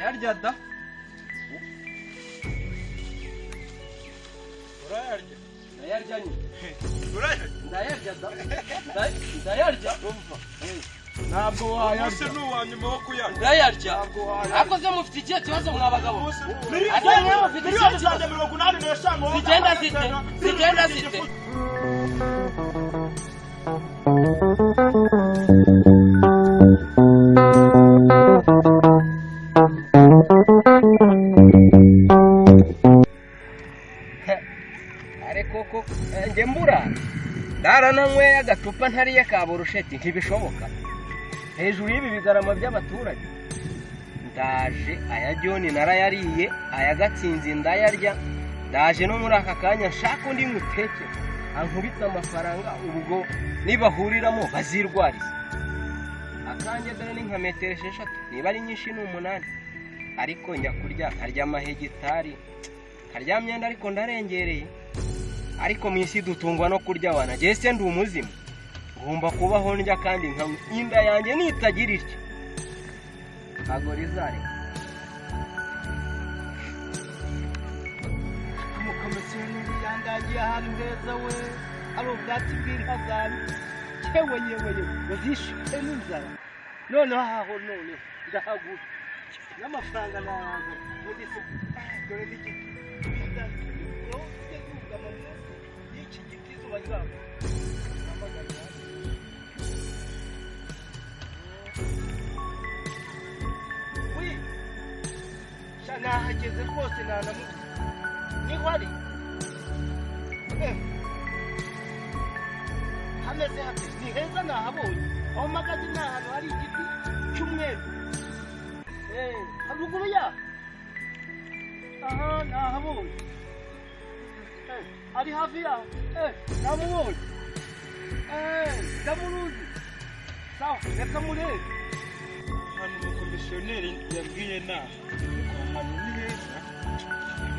ndayarya da. Urayarya? Ndayarya ni. Urayarya? Ndayarya da. Ndayarya. Ntabwo wayarya. Ese n'uwanyuma wo kuyarya. Ndayarya. Akoze mufite ikihe kibazo mwabagabo? Miliyoni zanjye 85. Zigenda zite. Koko nge mbura ndarananywe agacupa ntariye ka burusheti ntibishoboka hejuru y'ibi bigarama by'abaturage ndaje aya John narayariye aya Gatsinzi ndayarya ndaje no muri aka kanya nshaka undi muteke ankubitse amafaranga ubwo nibahuriramo bazirwariza akanje dore ni nka metero 6 niba ari nyinshi ni 8 ariko njya kurya karya amahegitari karya myenda ariko ndarengereye ariko mwisi dutungwa no kurya wana jese ndi umuzima ngomba kubaho ndya kandi nka inda yanjye nitagira ityo agorizare umukomisiyoni yandagiye ahantu heza we ari ubwatsi bw'inka zanjye yewe bazishe n'inzara none aho none ndahagura n'amafaranga nayaza muri se dore n'iki Oui. Shana hageze kose nanamu. Ni wari. Hameze hape. Ni heza na habonye. Aho magazi na hano hari igiti cy'umweru. Haruguru ya. Aha na habonye. Ari hafi ya. Namubonye. Ndamuruzi. Sawa, reka murebe. Hano umukomisiyoneri yabwiye na hano ni heza.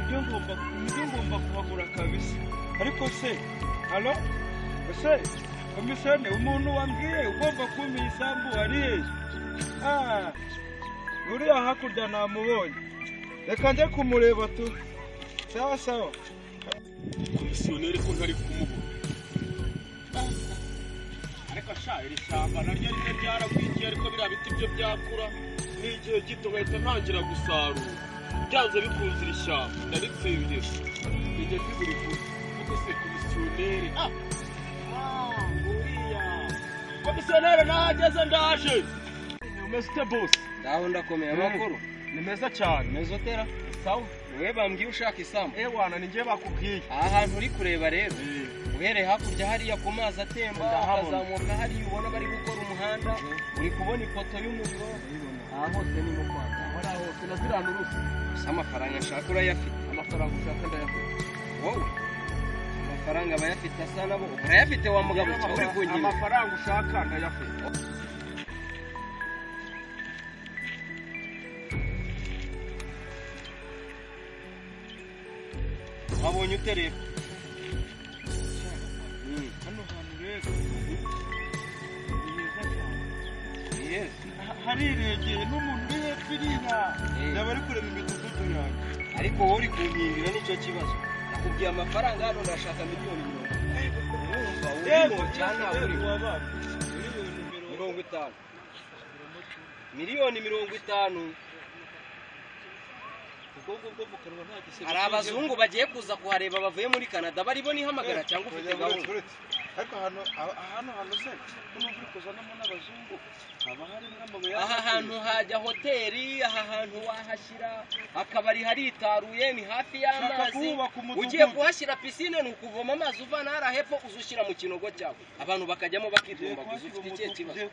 Ibyo ngomba kuhagura kabisa. Ariko se, halo? Ese, komisiyoneri umuntu wambwiye ugomba kumpa isambu ari heza. Uriya hakurya namubonye. Reka njye kumureba tu. Sawa. Komisiyoneri ko ntari kumubona. Ariko iri shyamba naryo rimwe ryaragwigiye ariko biriya biti byo byakura n'igihe gito bahita ntangira gusarura byanze bikunze iri shyamba ndaritsindira igihe buri kure kuko se komisiyoneri uriya komisiyoneri nahageze ndaje umeze boss ndaho ndakomeye amakuru ni meza cyane mezotera sawa wewe bambwiye ushaka isambu wana ninjye bakubwiye aha hantu uri kureba rero uhereye hakurya hariya ku mazi atemba akazamuka hariya ubona bari gukora umuhanda uri kubona ipoto y'umuriro aha hose ni mu Rwanda aho hose nazirana urusi amafaranga nshaka urayafite amafaranga ushaka ndayafite wowe amafaranga bayafite asa nabo urayafite wa mugabo uri kunyina amafaranga ushaka ndayafite wabonye utereba hano hantu rero yes hariregeye n'umuntu uri hepfo iriya yaba ari kureba imidugudu yanjye ariko wowe uri kumpindira nicyo kibazo nakubwiye amafaranga hano ndashaka miliyoni 50 miliyoni 50 hari abazungu bagiye kuza kuhareba bavuye muri Canada bari bo nihamagara cyangwa ufite gahunda ariko hano se n'umuri kuzanamo n'abazungu aha hantu hajya hoteli aha hantu wahashyira akabari haritaruye ni hafi y'amazi ugiye kuhashyira piscine n'ukuvoma amazi uvana hara hepfo uzushyira mu kinogo cyawe abantu bakajyamo bakidumba ufite ikihe kibazo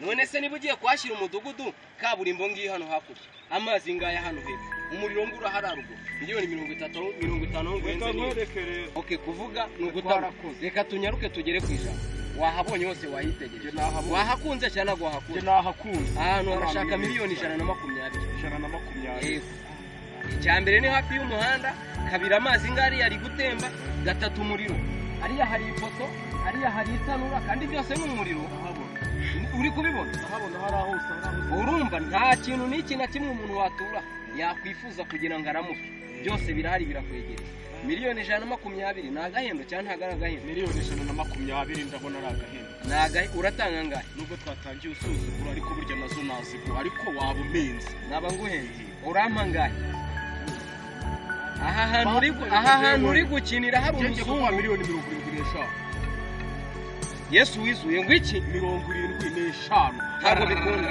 none se niba ugiye kuhashyira umudugudu kaburimbo ngiye hano hakurya amazi ngaya hano hepfo umuriro ngura hararugo miliyoni 50 okay kuvuga n'ugutarakoze reka tunyaruke tugere kwijana wahabonye hose wahitegereje wahakunze cyane nahakunze nahakunze ahantu arashaka miliyoni 120 icyambere ni hafi y'umuhanda kabira amazi ngari yari gutemba gatatu umuriro ariya hari ipoto ariya hari itanura kandi byose n'umuriro uri kubibona ndahabona hari aho hose urumva nta kintu n'iki na kimwe umuntu watura yakwifuza kugira ngo aramuke byose birahari birakwegereye miliyoni 120 ni agahendo cyangwa ntago ari agahendo miliyoni 120 ndabona ari agahendo uratanga ngahe nubwo twatangiye usuzugura ariko burya nazo nazigura ariko waba umenze naba nguhenze urampa ngahe aha hantu uri gukinira hari umuzungu miliyoni 75 Yesu wizuye ngo iki 75 ntago bikunda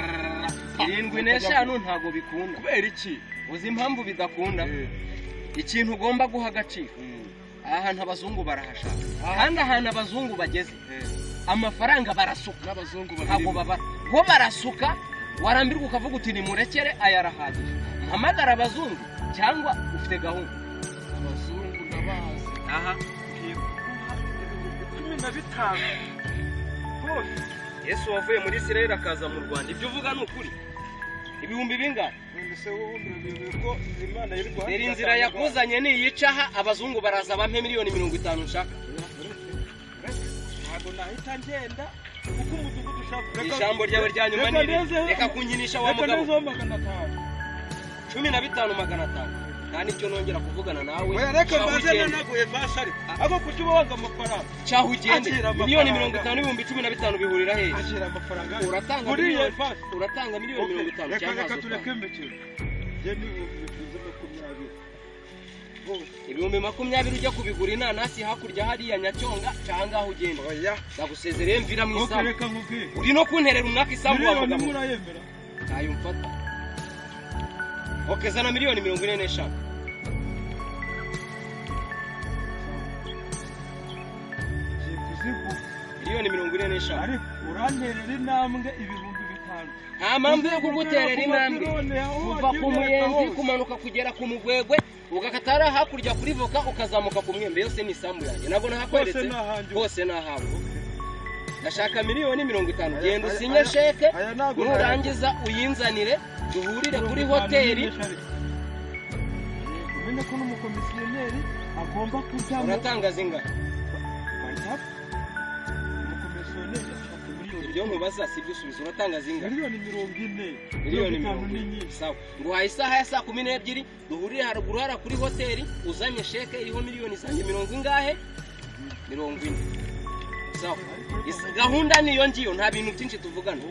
75 ntago bikunda kubera iki uzi impamvu bidakunda ikintu ugomba guha agaciro ahantu abazungu barahashaka kandi ahantu abazungu bageze amafaranga barasuka n'abazungu ntago babara bo barasuka warambirwa ukavuga uti ni murekere ayarahagije mpamagara abazungu cyangwa ufite gahunda abazungu ndabazi aha 15 bose Yesu wavuye muri Israel akaza mu Rwanda ibyo uvuga ni ukuri ibihumbi bingahe se wowe ko Imana y'u Rwanda deri inzira yakuzanye ni yicaha abazungu baraza bampe miliyoni 50 nshaka ntago nahita ngenda kuko umudugudu ushaka ijambo ryawe ryanyuma ni reka kunyinisha wa mugabo 15,500 nta nicyo nongera kuvugana nawe oya reka bazana naguye bashari ako kujya wanga amafaranga cyaho ugende miliyoni 50 n'ibihumbi 15 bihurira he ashira amafaranga uratanga miliyoni 50 cyangwa reka turekemekere je ni ibihumbi 20 ujya kubigura inanasi hakurya hariya Nyacyonga cyangwa aho ugenda oya ndagusezereye mvira mu isaha reka nkubwire uri no kunterera umwaka isambu wa mugabo murayemera ntayo mfata zana miliyoni 45 miliyoni 45 ariko uranterera intambwe ibihumbi 5 nta mpamvu yo kuguterera intambwe kuva ku muyenzi kumanuka kugera ku mugwegwe ugakatara hakurya kuri voka ukazamuka ku mwembe yose ni isambu yanjye nabwo nahakweretse hose nahawe ndashaka miliyoni 50 genda usinye sheke nurangiza uyinzanire duhurire kuri hoteli umenye ko n'umukomisiyoneri agomba kujyamo uratanga zingahe umukomisiyoneri ashaka miliyoni ibyo ntubaza si byo usubiza uratanga zingahe miliyoni 40 miliyoni 50 sawa nguhaye isaha ya saa 12 duhurire haruguru hara kuri hoteli uzanye sheke iriho miliyoni zanjye 40 ingahe 40 sawa gahunda niyo ngiyo nta bintu byinshi tuvugana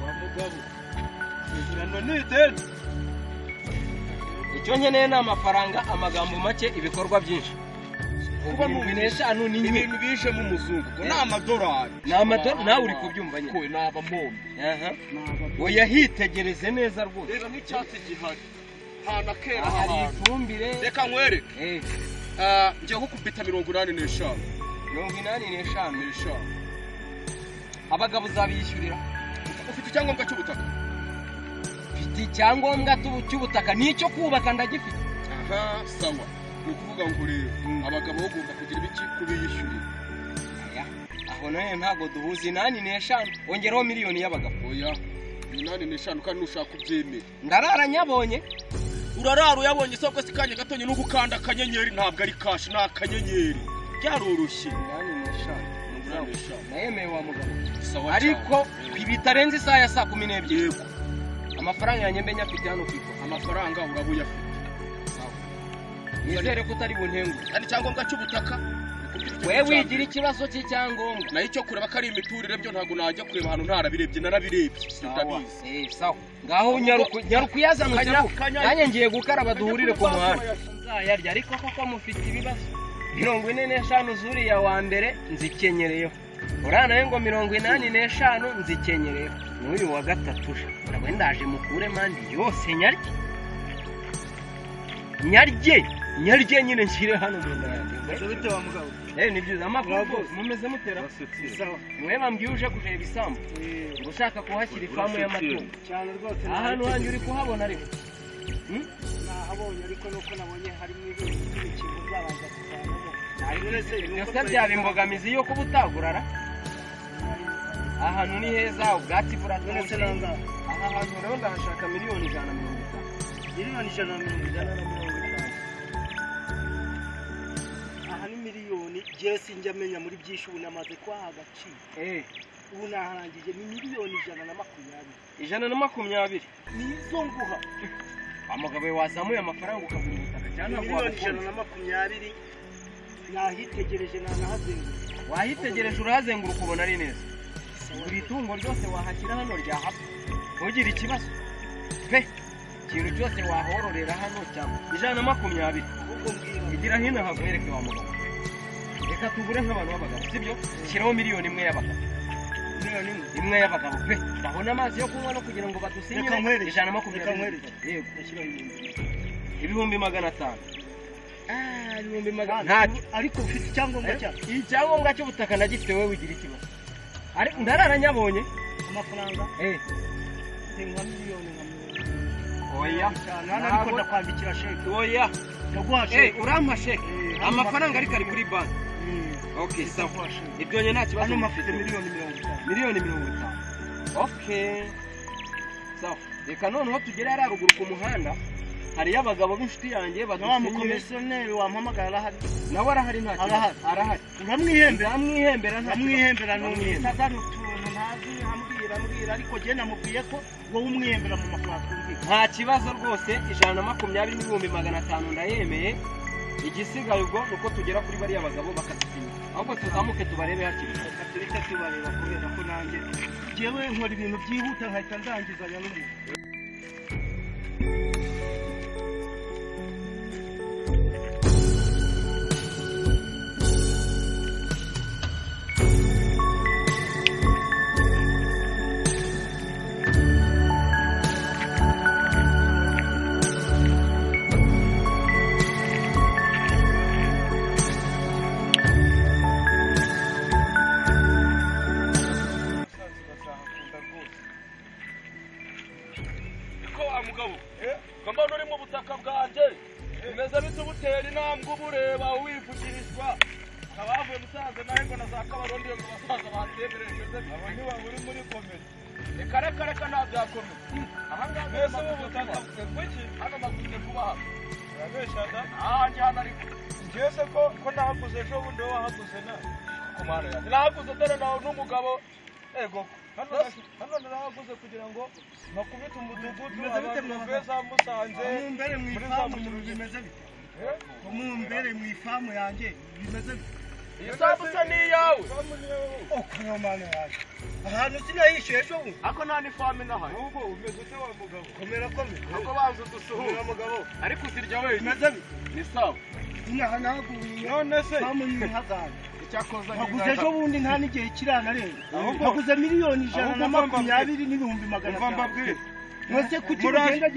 wa mugabo sezerano ni ideni icyo nkeneye ni amafaranga amagambo make ibikorwa byinshi kuba n'eshanu ni ibintu bije mu muzungu ngo ni amadolari nawe uri kubyumva nyine ko naba mombe oya hitegereze neza rwose reba n'icyatsi gihari hana kera hari ifumbire reka nkwereke ngiye gukubita 85 85 abagabo uzabishyurira ufite icyangombwa cy'ubutaka mfite icyangombwa cy'ubutaka nicyo kubaka ndagifite aha sawa ni ukuvuga ngo rero abagabo bagomba kugira ibiki kubiyishyurira aho nawe ntago duhuza 85 wongeraho miliyoni y'abagabo oya 85 kandi nushaka kubyemera ndarara nyabonye urarara uyabonye soko sikanye gatonye no gukanda akanyenyeri ntabwo ari cash na akanyenyeri byaroroshye 85 nayemeye wa mugabo sawa ariko ibitarenze isaha ya saa 12 yego amafaranga yanjye mbenya afite hano kwiko amafaranga urabuya afite sawa nizere ko utari buntengu kandi cyangombwa cy'ubutaka wewe wigira ikibazo cy'icyangombwa nayo cyo kureba kari imiturire byo ntago najya kureba ahantu ntarabirebye narabirebye sindabizi sawa ngaho nyarukuyazana nanjye ngiye gukaraba duhurire ku muhanda nzayarya ariko koko mufite ibibazo 45 zuriya wa mbere nzikenyereyeho uranaye ngo 85 nzikenyereyeho n'uyu wa gatatu nawe ndaje mukure mandi yose nyarye nyine nshyire hano mu ndaya bite wa mugabo ni byiza amakuru rwose mumeze mutera sawa mwe bambwiye uje kureba isambu ngo ushaka kuhashyira ifamu y'amatungo cyane rwose ahantu hanjye uri kuhabona ariko nahabonye ariko nuko nabonye harimo ibintu by'ikintu byabanza kuzanamo byose byaba imbogamizi yo kuba utagurara ahantu ni heza ubwatsi buratose aha hantu rero ndahashaka miliyoni 150 miliyoni 150 aha ni miliyoni jesi njya menya muri byinshi ubu namaze kwaha agaciro ubu naharangije ni miliyoni 120. 120 nizo nguha amugabo wazamuye amafaranga ukagura ubutaka cyane miliyoni 120 nahitegereje nanahazenguruka wahitegereje urahazenguruka ubona ari neza buri tungo ryose wahashyira hano ryahapfa ntugire ikibazo pe ikintu cyose wahororera hano cyangwa 120 igira hino hagwereke wa mugabo reka tugure nk'abantu b'abagabo sibyo shyiraho miliyoni 1 y'abagabo miliyoni 1 y'abagabo pe ndabona amazi yo kunywa no kugira ngo badusinyire 120 yego ibihumbi 500 ibihumbi 500 ariko ufite icyangombwa cya icyangombwa cy'ubutaka nagifite wewe ugira ikibazo ariko ndararanyabonye amafaranga ngwa miliyoni oya ariko ndakwandikira sheke oya ndaguha sheke urampa sheke amafaranga ariko ari kuri banki okay sawa ibyo nye nta kibazo hano mafite miliyoni 50 okay sawa reka noneho tugere ari ruguru ku muhanda hari abagabo b'inshuti yanjye badusinyire wampamagara arahari nawe arahari nta kibazo arahari uramwihembera n'umwitazana utuntu ntazi ambwira ariko je namubwiye ko wowe umwihembera mu mafaranga twumvika nta kibazo rwose 120 n'ibihumbi 500 ndayemeye igisigaye ubwo nuko tugera kuri bari abagabo bakadusinya ahubwo tuzamuke tubarebe hakiri tureka tubareba kubera ko nanjye jewe nkora ibintu byihuta nkahita ndangizanya n'umuntu ubureba wivugirizwa abavuye musanze nahe ngo nazaka abarundi ngo basaza batebereje abo ni baburi muri komedi reka nta byakomeye ahangaha mbese ubutaka bw'iki hano baguze vuba hano urabeshada njye hano ariko njyese ko nahaguze ejo bundi wowe wahaguze na kumana yanjye nahaguze dore nawe n'umugabo ego hano narahaguze kugira ngo bakubite umudugudu abaveza musanze mbere mu ifamu bimeze bite mbere mu ifamu yanjye bimeze bite isabusa ni iyawe kumana yanjye ahantu sinayishyuye ejo bundi ako nta n'ifamu inahaye ahubwo umeze ute wa mugabo komera ako banza udusuhuza mugabo ariko uzirya wenyine bimeze bite ni sawa inaha naguye none se ifamu y'inka zanjye icyakoza naguze ejo bundi nta n'igihe kiranarenga naguze miliyoni 120 n'ibihumbi 500 Nose kuki ugenda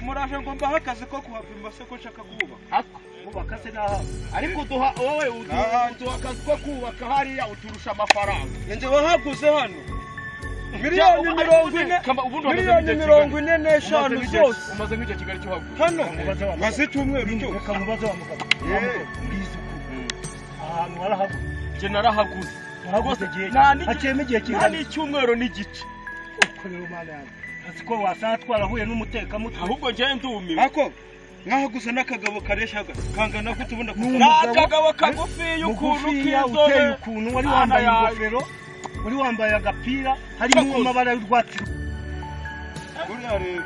muraje ngo mbaha akazi ko kuhapima se ko nshaka kubaka kubaka se naha ariko duha wowe uduha akazi ko kubaka hariya uturusha amafaranga nje wahaguze hano miliyoni 40 n'eshanu zose umaze nk'icyo Kigali cyo haguze hano maze icyumweru cyo reka mubaze wa mugabo mbizi ahantu warahaguze je narahaguze hakiyemo igihe kingana n'icyumweru n'igice ukorera umwana yanjye asiko wasanga twarahuye n'umutekamutwe ahubwo nje ndumiwe ako nkahaguze n'akagabo kareshaga kangana gute ubunda akagabo kagufi y'ukuntu k'inzobe ukuntu wari wambaye ingofero wari wambaye agapira harimo amabara y'urwatsi uriya rero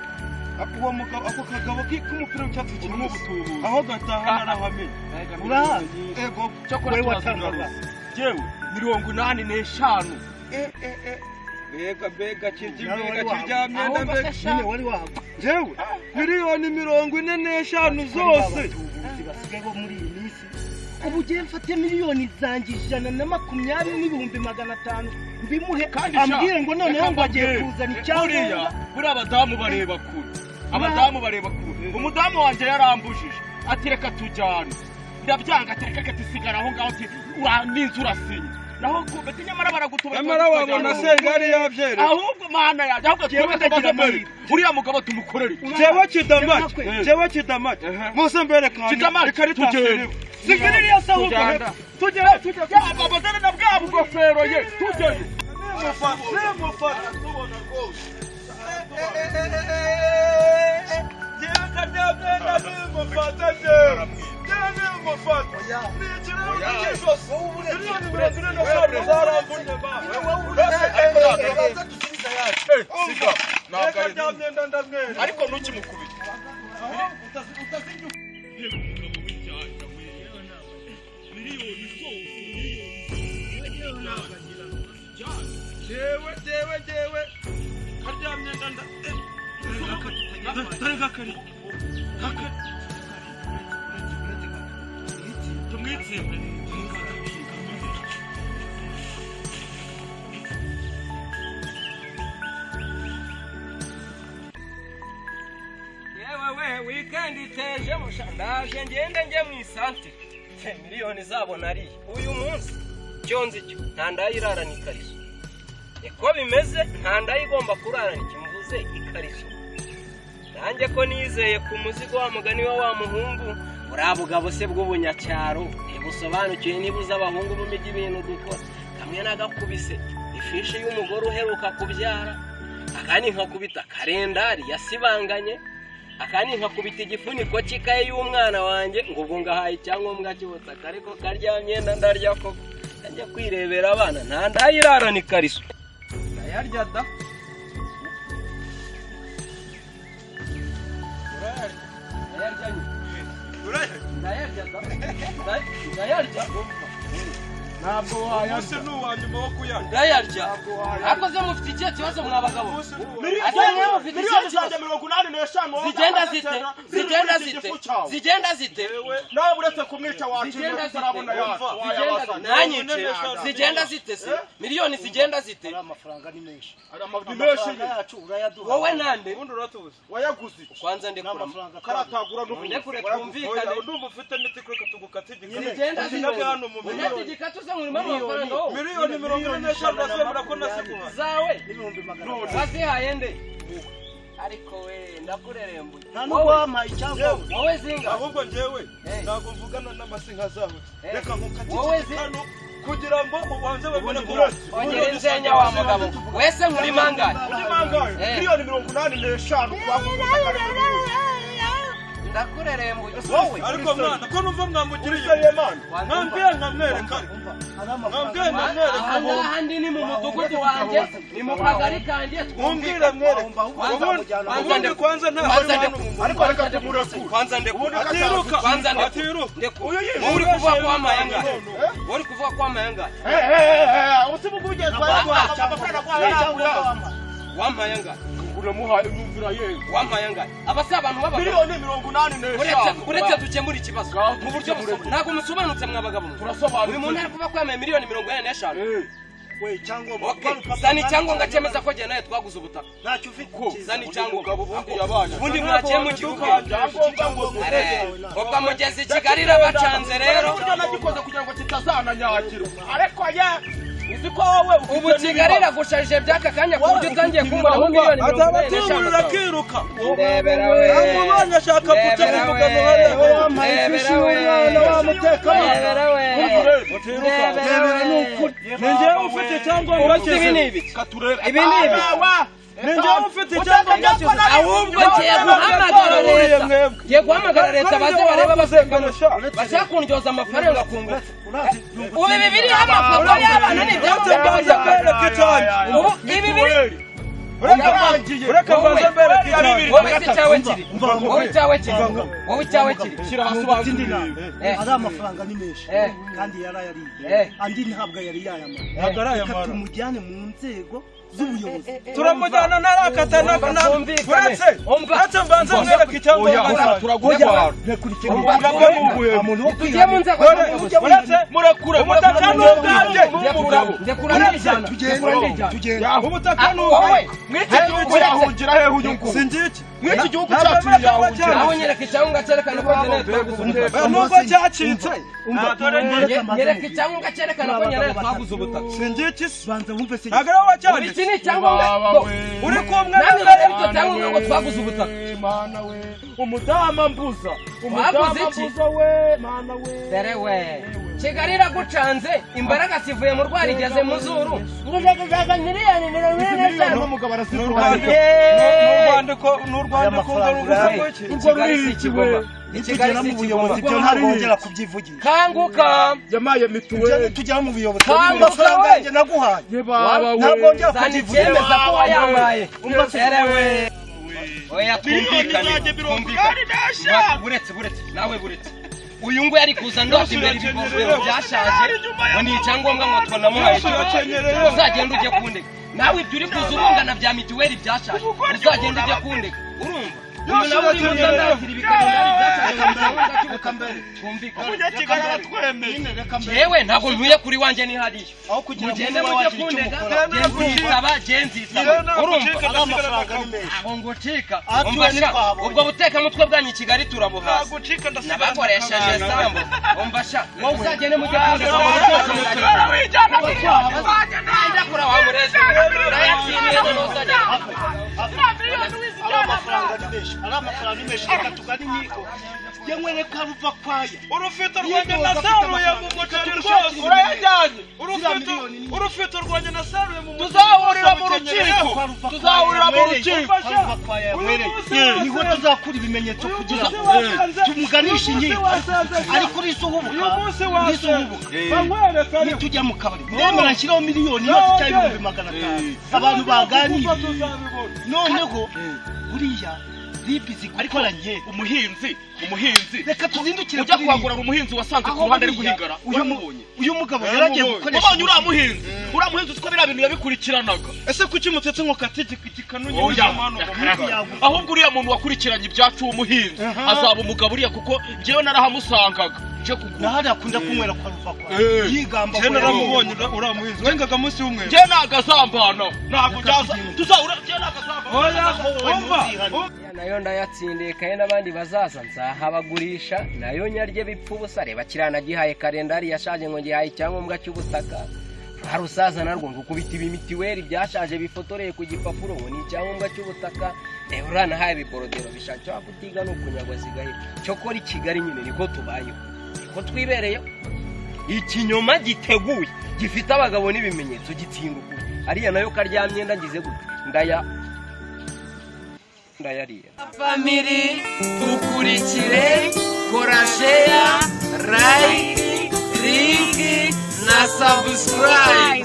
uwo mugabo ako kagabo k'umupira w'icyatsi kirimo ubutubuzi aho gataha narahamenye urahazi ego cyakora watangaza jewe 85 Bega kiryamye ndambe nyine wari wahaguze jewe miliyoni 45 zose basigaye bo muri iyi minsi ubu ugiye mfate miliyoni zanjye 120 n'ibihumbi 500 mbimuhe ambwire ngo noneho ngo agiye kuzana icyangombwa buri abadamu bareba kure umudamu wanjye yarambujije ati reka tujyane ndabyanga atereka tisigara aho ngaho ati uranninzu urasinya naho kubete nyamara baragutubura nyamara wabona sengari yabyere ahubwo mana yaje ahubwo twebwe mbere uriya mugabo tumukorera jewe kidamati muse mbere kandi ikari tugere sigirira yasa ahubwo tugere abazana na bwabo gofero ye tugere mufata tubona rwose siga ntabwo ari myenda ndamwere ariko ntukimukubite jewe karya myenda ndakari tumwitsimbe weekend iteje mushandaje ngende nge mu isante miliyoni zabo nari uyu munsi cyonzi cyo ntandayirarana ikariso eko bimeze ntandayigomba kurarana ikimvuze ikariso nanjye ko nizeye ku muzigo wa mugani wa muhungu urabugabo se bw'ubunyacyaro ntibusobanukiye nibuza abahungu mu migi ibintu dukora kamwe nagakubise ifishi y'umugore uheruka kubyara akani nkakubita kalendari yasibanganye akani nkakubita igifuniko cy'ikaye y'umwana wanjye ngo ubwo ngahaye icyangombwa cy'ubutaka ariko karya myenda ndarya ko njya kwirebera abana ntandayirarana ikariso ndayarya da ndayarya ntabwo wayarya n'uwa nyuma wo kuyarya ndayarya akoze mufite ikihe kibazo mwabagabo miliyoni zanjye 85 zigenda zite nawe uretse kumwica wacu turabona nanyice zigenda zite se miliyoni zigenda zite amafaranga ni menshi yacu urayaduha wowe nande ubundi uratuzi wayaguze kwanza ndekura karatagura ndekure twumvikane ndumva ufite n'iti kuri katugukata zigenda zite hano mu miliyoni miliyoni 45 nasubira ko nasikuha zawe wazihaye nde ariko we ndakurerembuye nta nubwo wampaye icyangombwa wowe zinga ahubwo njyewe ntabwo mvugana n'amasinka zawe reka wowe hano kugira ngo ubanze babone kurasa ongera inzenya wa mugabo wese muri mangaye miliyoni 85 twaguze ndakurerembuye wowe ariko mwana ko numva mwamugiriye mwambye nkamwereka aha ndi ni mu mudugudu wanjye ni mu kagari kanjye twumvire mwereka ubundi kwanza nta ariko reka tumurekure kwanza ndekure atiruka kwanza ndekure uri kuvuga kwa mayanga uri kuvuga kwa mayanga usibukubiye kwa wamayanga uramuhaye numvira yewe wamayanga abasa abantu baba miliyoni 85 uretse dukemura ikibazo mu buryo ntabwo musobanutse mwabagabo turasobanura uyu muntu ari kuba kwame miliyoni 45 we cyangwa zani cyangwa ngacemeza ko naye twaguze ubutaka ntacyo ufite zani cyangwa ubundi yabanye ubundi mwagiye mu gihugu ubwo mugezi Kigali rabacanze rero buryo nagikoze kugira ngo kitazananyakirwa ariko uziko wowe ubu Kigali ragusharije byaka kanya ku buryo utangiye kumbona mu miliyoni 45 kiruka ndebera we umwana ashaka kuca kuvugana hariya wampaye ifishi y'umwana wamutekamo ndebera we ndebera n'ukuri ninjye ufite cyangwa urakize ibi ni ibi katurere ibi ni ibi ninjye ufite cyangwa urakize ahubwo ngiye guhamagara leta baze bareba bashaka kundyoza amafaranga ku ngufu ubu ibi biri amafoto y'abana ni ubu ibi biri ureka mbanze mbere wowe icyawe kiri shyira hasi ubanze ari amafaranga ni menshi kandi yarayariye andi ntabwo yari yayamara reka tumujyane mu nzego z'ubuyobozi turamujyana narakatana uretse mbanze mwereka icyangombwa turagutwara umuntu wo tugiye mu nzego uretse murekure ubutaka ni ubwanjye ndekura n'ijana tugenda ubutaka ni ubwanjye mw'iki gihugu yahungira hehe uyu nguyu singiki mw'iki gihugu cyacu yahungira aho nyereka icyangombwa cyerekana ko naye twaguze ubutaka nubwo cyacitse nyereka icyangombwa cyerekana ko naye twaguze ubutaka singiki banza wumve se ntabwo ariwe wacyanditse iki ni icyangombwa uri kumwe namwe rero icyo cyangombwa ngo twaguze ubutaka mana we umudama mbuza Twaguze iki? we mana we dere we Kigali iragucanze imbaraga zivuye mu rwari igeze mu zuru ngushaka miliyoni 45 n'urwandiko Kigali si Kigoma Kigali si Kigoma ibyo ntarongera kubyivugira kanguka yamaye mituweli tujya mu buyobozi amafaranga yanjye naguhaye ntabwo njya kubyemeza ko wayambaye erewe oya twumvikane buretse nawe buretse uyu ngo yari kuza ndose imbere ibigofero byashaje ngo ni icyangombwa ngo twonamuhaye uzagenda ujye kundeka nawe ibyo uri kuza urungana bya mituweli byashaje uzagenda ujye kundeka urumva uyu nawe uri kuza ndakira ibikagenda byashaje yewe ntabwo ntuye kuri wanjye ni hariya mugende mujye kundeka genzisaba urumva aho ngo cika ubwo butekamutwe bwanyu Kigali turabuhaza nabakoresheje sambo umbasha wowe uzagende mujye kundeka Reka ruva kwaya urufito rwanjye nasaruye mu muceri rwose urayajyanye urufito rwanjye nasaruye mu tuzahurira mu rukiko niho tuzakura ibimenyetso kugira tumuganishe inkiko ariko urisuhubuka nitujya mu kabari ndemera nshyiraho miliyoni yose cyangwa 500 abantu baganira noneho buriya bibizi ariko umuhinzi reka tuzindukire ujya kwagurana umuhinzi wasanze ku ruhande ari guhigara uyu mugabo yaragiye gukoresha ubonye uriya muhinzi uko biriya bintu yabikurikiranaga ese kuki mutetse ngo katiki kikanunye ahubwo uriya muntu wakurikiranye ibyacu umuhinzi azaba umugabo uriya kuko njyewe narahamusangaga nahari akunda kunywera kwa ruva kwa yigamba ko naramubonye uriya muhinzi wengaga munsi y'umwe njye nagazambana ntabwo byaza tuzahura njye nagazambana nayo ndayatsindiye kandi n'abandi bazaza nzahabagurisha nayo nyarye bipfa ubusa reba kiranagihaye kalendari yashaje ngo ngihaye icyangombwa cy'ubutaka hari usaza narwo ngo kubita ibimitiweli byashaje bifotoreye ku gipapuro ngo ni icyangombwa cy'ubutaka reba uranahaye biborodero bishaka kutiga no kunyagwa zigahe cyo kora i Kigali nyine niko tubayeho niko twibereyeho ikinyoma giteguye gifite abagabo n'ibimenyetso gitsinduka ariya nayo karyamye ndagize gute ndayariye family dukurikire kora share like link na subscribe